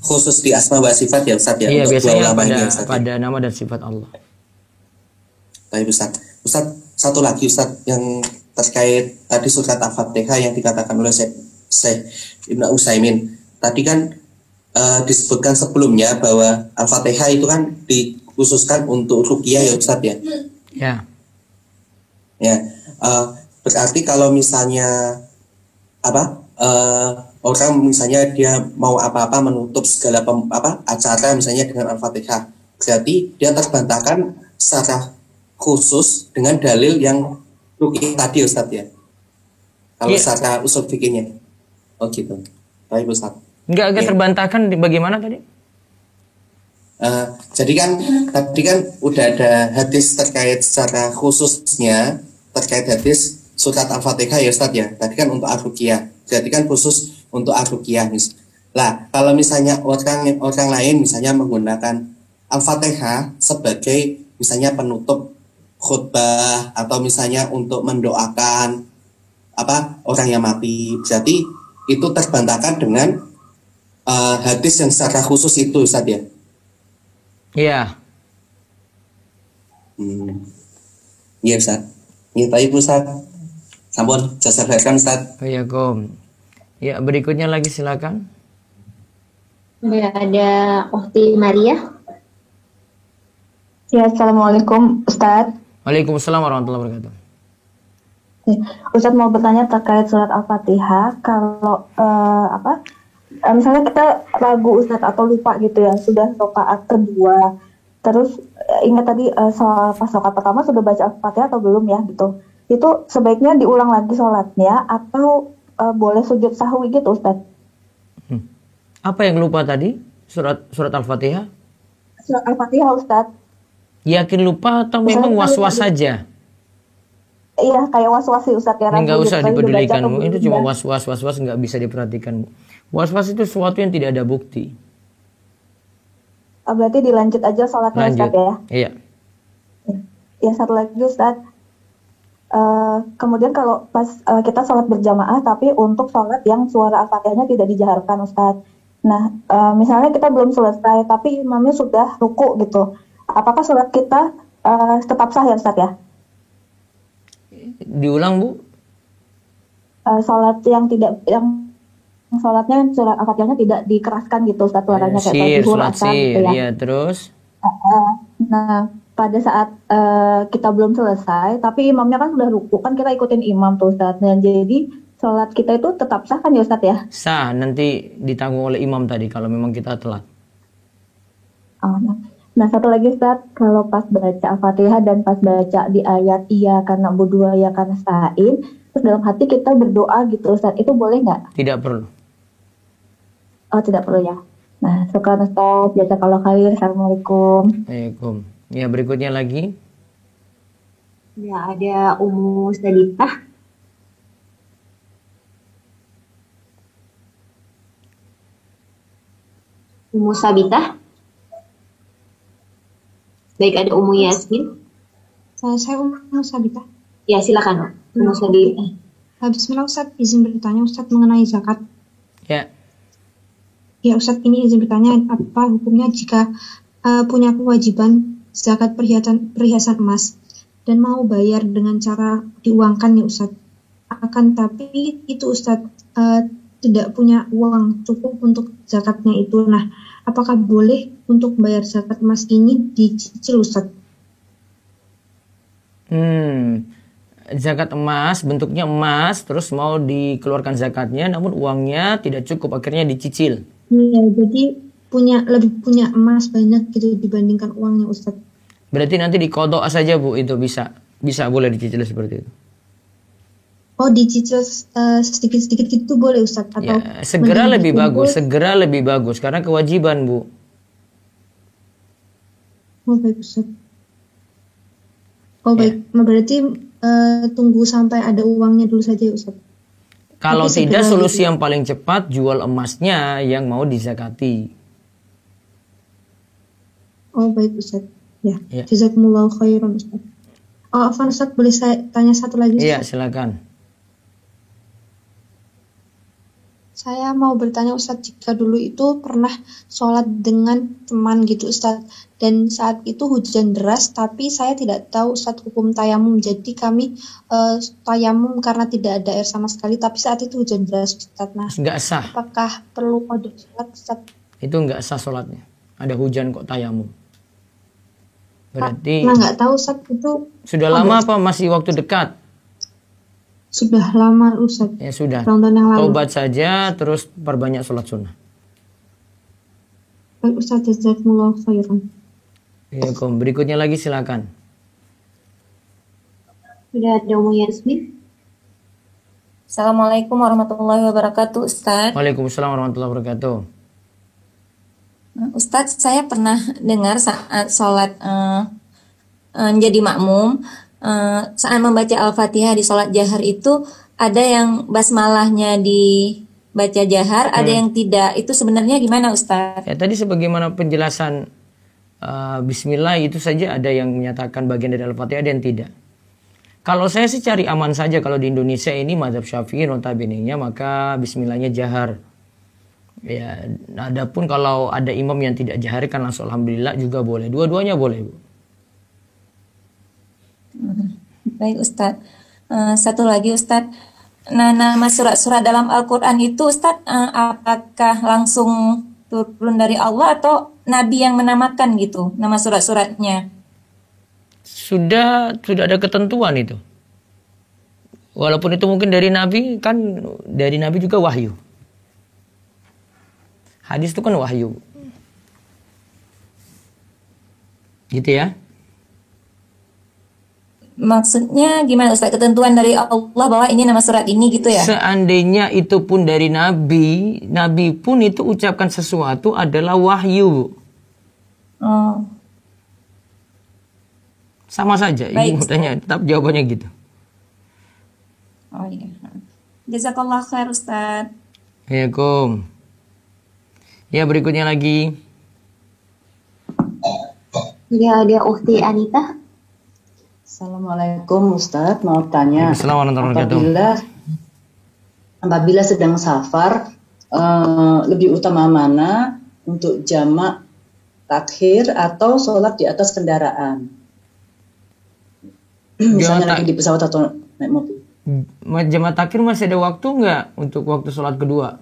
khusus di asma wa sifat ya Ustaz ya. Iya, biasanya pada nama dan sifat Allah. Baik Ustaz. Ustaz, satu lagi Ustaz yang terkait tadi surat Al-Fatihah yang dikatakan oleh Syekh Ibnu Utsaimin. Tadi kan disebutkan sebelumnya bahwa Al-Fatihah itu kan dikhususkan untuk ruqyah ya Ustaz ya. Ya. Ya, berarti kalau misalnya orang misalnya dia mau apa-apa menutup segala acara misalnya dengan Al-Fatihah, berarti dia terbantahkan secara khusus dengan dalil yang ruqyah tadi Ustaz ya. Kalau Iya. secara usul fikihnya. Oh gitu. Baik Ustaz. Enggak Iya. terbantahkan bagaimana tadi? Jadi kan tadi kan udah ada hadis terkait secara khususnya terkait hadis surat Al-Fatihah ya Ustaz ya. Tadi kan untuk ar-ruqyah. Jadi kan khusus untuk ar-ruqyah. Lah, kalau misalnya orang lain misalnya menggunakan Al-Fatihah sebagai misalnya penutup khutbah atau misalnya untuk mendoakan orang yang mati. Jadi itu terbantahkan dengan hadis yang secara khusus itu Ustaz ya. Iya. Iya Ustaz. Iya baik Ustaz. Sampun jasa khairan Ustaz. Oh, ya, Kom. Ya, berikutnya lagi silakan. Ya, ada Ukti Maria. Ya, Assalamualaikum Ustadz. Waalaikumsalam warahmatullahi wabarakatuh. Ustadz mau bertanya terkait surat Al-Fatihah. Kalau misalnya kita ragu Ustadz atau lupa gitu ya, sudah rakaat kedua, terus ingat tadi pas rakaat pertama sudah baca Al-Fatihah atau belum ya gitu. Itu sebaiknya diulang lagi sholatnya atau boleh sujud sahwi gitu Ustadz? Apa yang lupa tadi? Surat Al-Fatihah? Surat Al-Fatihah Ustadz. Yakin lupa atau memang was-was saja? Iya, kayak was-was sih Ustadz ya. Enggak usah gitu, dipedulikan, dibaca atau itu belum cuma ya. was-was nggak bisa diperhatikan. Was-was itu sesuatu yang tidak ada bukti. Berarti dilanjut aja sholatnya Lanjut. Ustadz ya. Iya. Ya, satu lagi Ustadz. Kemudian kalau pas kita sholat berjamaah tapi untuk sholat yang suara Al-Fatihahnya tidak dijaharkan Ustadz. Nah, misalnya kita belum selesai tapi imamnya sudah ruku gitu. Apakah sholat kita tetap sah ya Ustadz ya? Diulang, Bu. Sholat yang sholatnya surat Al-Fatihahnya tidak dikeraskan gitu Ustadz, suaranya kayak Sir, zuhur, sholat asar sir. gitu ya. Iya, terus? Nah, pada saat kita belum selesai, tapi imamnya kan sudah ruku, kan kita ikutin imam tuh Ustadz. Nah, jadi sholat kita itu tetap sah kan ya Ustadz ya? Sah, nanti ditanggung oleh imam tadi kalau memang kita telat. Oh, nah satu lagi Ustadz, kalau pas baca Al-Fatihah dan pas baca di ayat iya karena berdua ya karena sa'in, terus dalam hati kita berdoa gitu Ustadz, itu boleh nggak? Tidak perlu. Oh, tidak perlu ya. Nah, syukran Ustadz, jazakallahu khair. Assalamualaikum. Waalaikumsalam. Ya, berikutnya lagi. Ya, ada Umu Saditah. Umu Sabitah. Baik, ada Umu Yasmin. Saya Ummu Sabitah. Ya, silakan Umu Sabitah. Bismillah Ustadz, izin bertanya Ustadz mengenai zakat. Ya. Ya Ustadz, ini izin bertanya apa hukumnya jika punya kewajiban zakat perhiasan emas dan mau bayar dengan cara diuangkan ya Ustadz. Akan tapi itu Ustadz tidak punya uang cukup untuk zakatnya itu. Nah, apakah boleh untuk bayar zakat emas ini dicicil Ustadz? Zakat emas, bentuknya emas, terus mau dikeluarkan zakatnya, namun uangnya tidak cukup, akhirnya dicicil. Iya, jadi lebih punya emas banyak gitu dibandingkan uangnya Ustadz. Berarti nanti dikodok saja Bu, itu bisa boleh dicicil seperti itu. Oh, dicicil sedikit-sedikit gitu boleh Ustadz? Atau Ya, segera lebih bagus karena kewajiban Bu. Oh baik Ustadz. Oh baik, berarti tunggu sampai ada uangnya dulu saja ya Ustadz. Kalau Tapi tidak, segera solusi gitu. yang paling cepat jual emasnya yang mau dizakati. Oh baik Ustadz. Ya, Ya. jazakumullahu khairan Ustadz. Oh Afwan Ustadz, boleh saya tanya satu lagi Iya, Ustadz? silakan. Saya mau bertanya Ustadz, jika dulu itu pernah sholat dengan teman gitu Ustadz, dan saat itu hujan deras, tapi saya tidak tahu Ustadz hukum tayamum, jadi kami tayamum karena tidak ada air sama sekali, tapi saat itu hujan deras Ustadz. Nah, Nggak sah. apakah perlu qada sholat Ustadz? Itu nggak sah sholatnya. Ada hujan kok tayamum. Berarti Nah, nggak tahu Ustadz itu sudah lama apa masih waktu dekat? sudah lama Ustadz, Ya sudah. tahun-tahun yang lalu. Taubat saja, terus perbanyak sholat sunnah. Baik Ustadz, jazakumullahu khairan. Ya, Kom. Berikutnya lagi silakan. Sudah ada Umu Yasmin. Assalamualaikum warahmatullahi wabarakatuh, Ustadz. Waalaikumsalam warahmatullahi wabarakatuh. Ustadz, saya pernah dengar saat sholat jadi makmum, saat membaca Al-Fatihah di sholat jahar itu ada yang basmalahnya dibaca jahar, ada yang tidak. Itu sebenarnya gimana, Ustadz? Ya, tadi sebagaimana penjelasan Bismillah itu saja ada yang menyatakan bagian dari Al-Fatihah, ada yang tidak. Kalau saya sih cari aman saja, kalau di Indonesia ini mazhab Syafi'i notabene-nya maka bismillahnya jahar. Ya, adapun kalau ada imam yang tidak jahar kan langsung alhamdulillah juga boleh. Dua-duanya boleh, Bu. Baik, Ustadz. Satu lagi, Ustadz. Nah, nama surat-surat dalam Al-Quran itu, Ustadz, apakah langsung turun dari Allah atau Nabi yang menamakan gitu, nama surat-suratnya? Sudah ada ketentuan itu. Walaupun itu mungkin dari Nabi, kan dari Nabi juga wahyu. Hadis itu kan wahyu. Gitu ya. Maksudnya gimana, Ustaz? Ketentuan dari Allah bahwa ini nama surat ini gitu ya? Seandainya itu pun dari Nabi, Nabi pun itu ucapkan sesuatu adalah wahyu. Oh. Sama saja, Baik, Ibu tanya, tetap jawabannya gitu. Oh iya. Jazakallah khair, Ustaz. Assalamualaikum. Ya, berikutnya lagi. Ya, ada Ukhti Anita. Assalamualaikum Ustadz, mau tanya. Assalamualaikum warahmatullahi wabarakatuh. Apabila sedang safar, lebih utama mana untuk jamak takhir atau sholat di atas kendaraan? Misalnya lagi di pesawat atau naik mobil. Jamak takhir masih ada waktu nggak untuk waktu sholat kedua?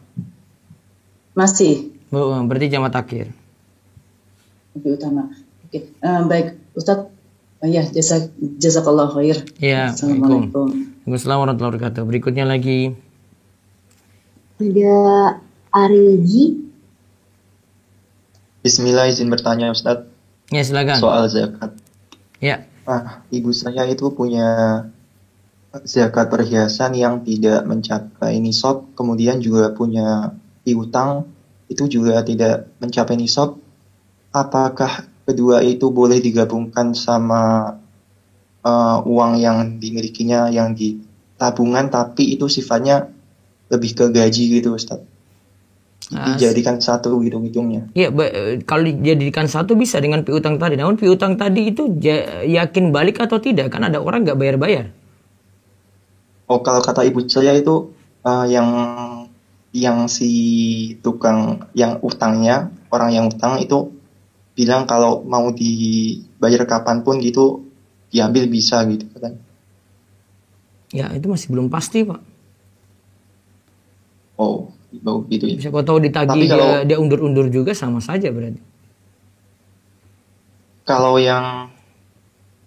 Masih. Berarti jamak takhir. Lebih utama. Oke, baik Ustadz. Ya, jazakallah khair. Ya, Assalamualaikum. Waalaikumsalam warahmatullahi wabarakatuh. Berikutnya lagi. Ada Ariji. Bismillah, izin bertanya Ustadz. Ya, silakan. Soal zakat. Ya. Ibu saya itu punya zakat perhiasan yang tidak mencapai nisab, kemudian juga punya piutang itu juga tidak mencapai nisab. Apakah kedua itu boleh digabungkan sama uang yang dimilikinya yang di tabungan, tapi itu sifatnya lebih ke gaji gitu, Ustadz? Dijadikan satu hitung-hitungnya. Iya, kalau dijadikan satu bisa dengan piutang tadi. Namun piutang tadi itu yakin balik atau tidak? Kan ada orang nggak bayar-bayar. Oh, kalau kata ibu saya itu yang si tukang yang utangnya, orang yang utang itu bilang kalau mau dibayar kapanpun gitu diambil bisa gitu katanya. Ya, itu masih belum pasti, Pak. Oh, gitu ya. Siapa tahu ditagih dia undur-undur juga, sama saja berarti. Kalau yang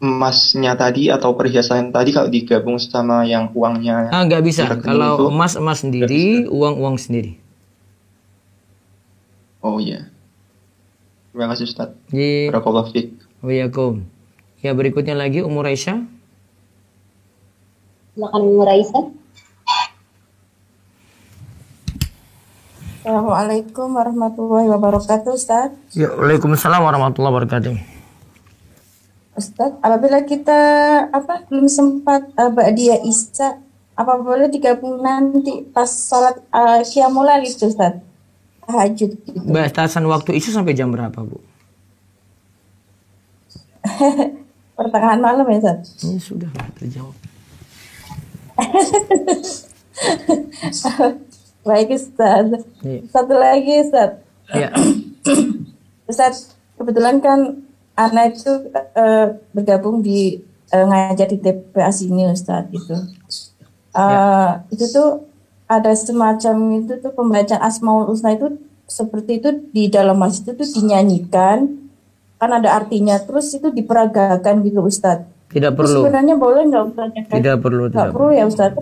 emasnya tadi atau perhiasan tadi kalau digabung sama yang uangnya nggak bisa. Kalau emas sendiri, uang sendiri. Oh iya. Terima kasih Ustaz. Barakallahu fiik. Waalaikumsalam. Ya, berikutnya lagi Umur Aisyah. Silakan Umur Aisyah. Assalamualaikum warahmatullahi wabarakatuh, Ustaz. Ya, Waalaikumsalam warahmatullahi wabarakatuh. Ustaz, apabila kita belum sempat ba'diyah Isya, apa boleh digabung nanti pas sholat Qiyamul Lail itu, Ustaz? Tahajud gitu. Batasan waktu Isya sampai jam berapa, Bu? Pertengahan malam ya, Ustaz? Ini sudah terjawab. Baik, Ustaz. Satu lagi, Ustaz. Ya. Ustaz, kebetulan kan anak itu bergabung di ngajar di TPA sini, Ustaz, gitu. Itu tuh ada semacam itu tuh pembacaan Asmaul Husna itu seperti itu di dalam masjid itu dinyanyikan, kan ada artinya, terus itu diperagakan gitu, Ustaz. Tidak perlu. Sebenarnya boleh nggak, Ustaz? Tidak perlu. Nggak perlu ya, Ustaz.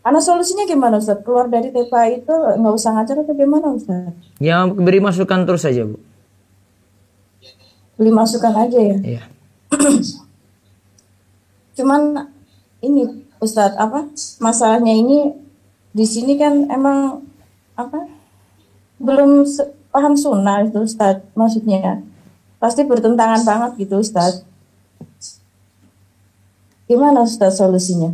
Karena solusinya gimana, Ustaz? Keluar dari TPA itu nggak usah ngajar atau gimana, Ustaz? Ya, beri masukan terus saja, Bu. Beli masukan aja ya? Iya. Cuman ini Ustadz apa masalahnya ini di sini kan emang apa belum paham sunnah itu Ustadz, maksudnya pasti bertentangan banget gitu Ustadz. Gimana Ustadz solusinya?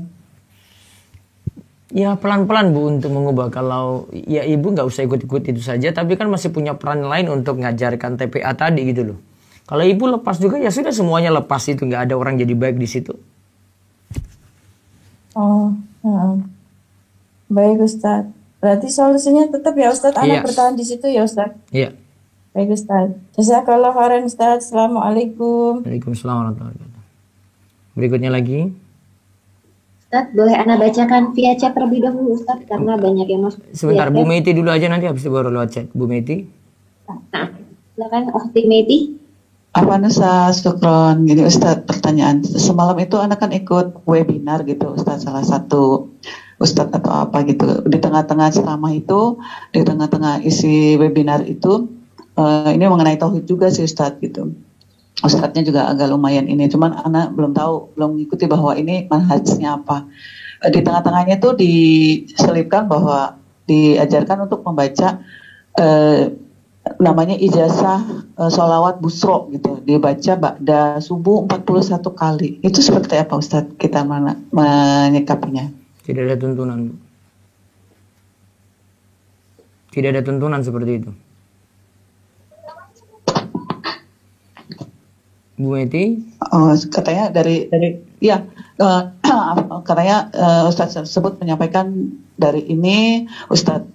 Ya pelan-pelan Bu untuk mengubah. Kalau ya Ibu nggak usah ikut-ikut itu saja, tapi kan masih punya peran lain untuk ngajarkan TPA tadi gitu loh. Kalau Ibu lepas juga ya sudah semuanya lepas, itu nggak ada orang jadi baik di situ. Oh, baik Ustadz. Berarti solusinya tetap ya Ustadz, anak bertahan di situ ya Ustadz. Iya. Baik Ustadz. Jazakallah khairan Ustadz. Assalamualaikum. Waalaikumsalam warahmatullahi wabarakatuh. Berikutnya lagi. Ustadz, boleh Ana bacakan via chat terlebih dahulu Ustadz, karena banyak yang masuk. Sebentar, Bu Meti dulu aja, nanti habis itu baru lewat chat. Bu Meti. Nah, silakan Ukti Meti. Apa Ustaz, syukron. Gini Ustadz, pertanyaan. Semalam itu anak kan ikut webinar gitu Ustadz, salah satu Ustadz atau apa gitu. Di tengah-tengah ceramah itu, di tengah-tengah isi webinar itu, ini mengenai tauhid juga sih Ustadz gitu. Ustadznya juga agak lumayan ini, cuman anak belum tahu, belum mengikuti bahwa ini manhajnya apa. Di tengah-tengahnya itu diselipkan bahwa diajarkan untuk membaca namanya ijazah sholawat busro gitu, dibaca ba'da subuh 41 kali. Itu seperti apa Ustadz kita menyikapinya? Tidak ada tuntunan. Tidak ada tuntunan seperti itu. Bu Meti? Katanya katanya Ustadz tersebut menyampaikan dari ini Ustadz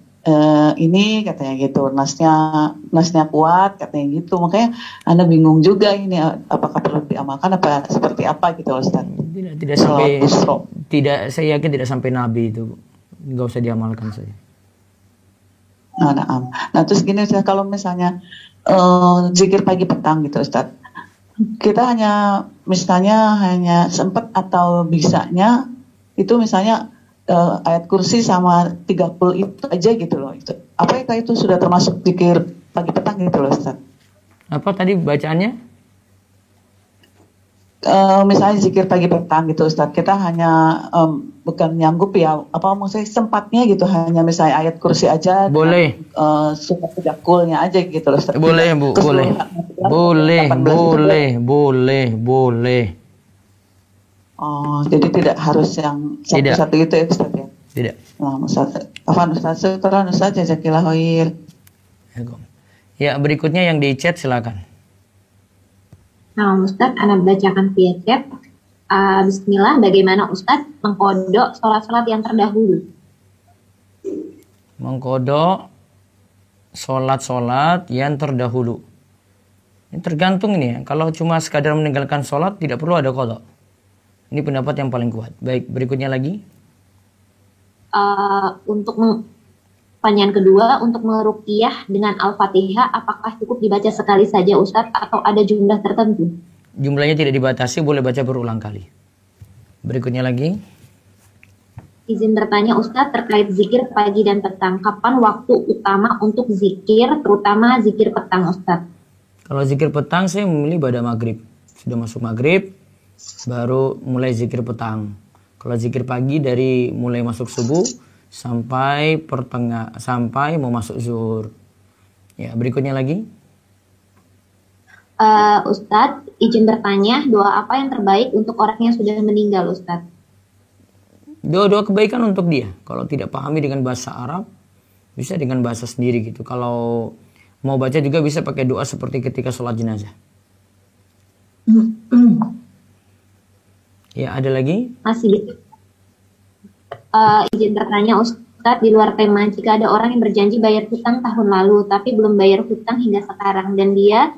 ini katanya gitu, nasnya kuat katanya gitu, makanya Anda bingung juga ini apakah perlu diamalkan apa seperti apa gitu Ustadz. Tidak sampai, tidak, saya yakin tidak sampai Nabi itu, nggak usah diamalkan saja. Nah terus gini Ustadz, kalau misalnya zikir pagi petang gitu Ustadz, kita hanya sempat atau bisanya itu misalnya ayat kursi sama 30 itu aja gitu loh. Itu apakah itu sudah termasuk zikir pagi petang gitu loh Ustaz? Apa tadi bacaannya? Misalnya zikir pagi petang gitu Ustaz, kita hanya bukan nyanggup ya, apa maksudnya sempatnya gitu, hanya misalnya ayat kursi aja. Boleh. Surat tidakulnya aja gitu loh Ustaz. Boleh Bu, boleh. Oh, jadi tidak harus yang satu-satu itu ya Ustaz ya? Tidak. Nah, Ustaz, syukran Ustaz, jazakallahu khair. Ya, berikutnya yang di chat silakan. Nah, Ustadz, Ana bacakan via chat. Bismillah, bagaimana Ustadz mengkodok sholat-sholat yang terdahulu? Mengkodok sholat-sholat yang terdahulu. Ini tergantung ini ya. Kalau cuma sekadar meninggalkan sholat, tidak perlu ada kodok. Ini pendapat yang paling kuat. Baik, berikutnya lagi. Pertanyaan kedua, untuk meruqyah dengan Al-Fatihah, apakah cukup dibaca sekali saja Ustadz atau ada jumlah tertentu? Jumlahnya tidak dibatasi, boleh baca berulang kali. Berikutnya lagi. Izin bertanya Ustadz terkait zikir pagi dan petang. Kapan waktu utama untuk zikir, terutama zikir petang Ustadz? Kalau zikir petang saya memilih pada maghrib. Sudah masuk maghrib, baru mulai zikir petang. Kalau zikir pagi dari mulai masuk subuh sampai mau masuk zuhur. Ya, berikutnya lagi. Ustadz, izin bertanya, doa apa yang terbaik untuk orang yang sudah meninggal Ustadz? Doa-doa kebaikan untuk dia. Kalau tidak pahami dengan bahasa Arab, bisa dengan bahasa sendiri gitu. Kalau mau baca juga bisa pakai doa seperti ketika sholat jenazah. Ya, ada lagi? Masih. Izin bertanya Ustadz, di luar tema, jika ada orang yang berjanji bayar hutang tahun lalu tapi belum bayar hutang hingga sekarang dan dia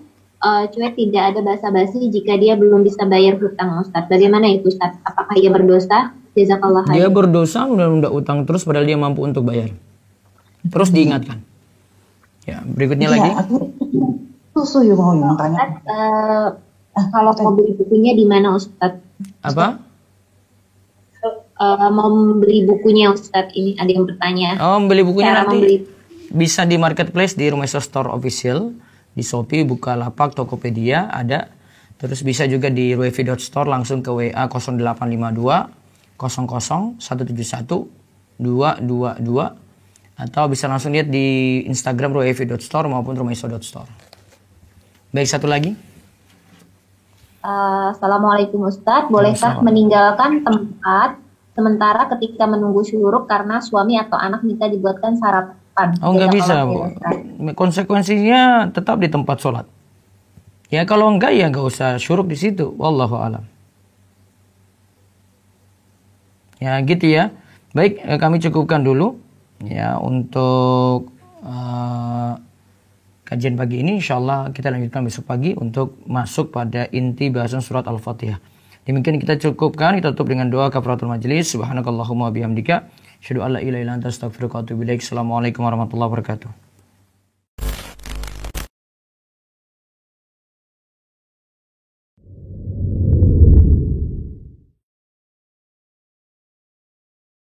cuek, tidak ada basa-basi jika dia belum bisa bayar hutang Ustadz, bagaimana itu Ustadz? Apakah ia berdosa? Jazakallah khair. Dia berdosa menunda utang terus padahal dia mampu untuk bayar. Terus diingatkan. Ya, berikutnya lagi. Kalau mau beli bukunya di mana Ustadz? Apa? Mau membeli bukunya Ustadz, ini ada yang bertanya. Oh, membeli bukunya cara nanti bisa di marketplace, di Rumesa Store Official, di Shopee, Bukalapak, Tokopedia ada. Terus bisa juga di Ruefi.store langsung ke WA 0852 171 atau bisa langsung lihat di Instagram ruevi.store maupun rumaiso.store. Baik, satu lagi. Assalamualaikum Ustadz, bolehkah meninggalkan tempat sementara ketika menunggu syuruk karena suami atau anak minta dibuatkan sarapan? Oh, nggak bisa, Bu. Konsekuensinya tetap di tempat sholat. Ya kalau enggak ya nggak usah syuruk di situ. Wallahu a'lam. Ya gitu ya. Baik, kami cukupkan dulu ya untuk kajian pagi ini. Insyaallah kita lanjutkan besok pagi untuk masuk pada inti bahasan surat Al-Fatihah. Demikian kita cukupkan, kita tutup dengan doa kafaratul majelis. Subhanakallahumma bihamdika, asyhadu an la ilaha illa anta astaghfiruka wa atubu ilaik. Assalamualaikum warahmatullahi wabarakatuh.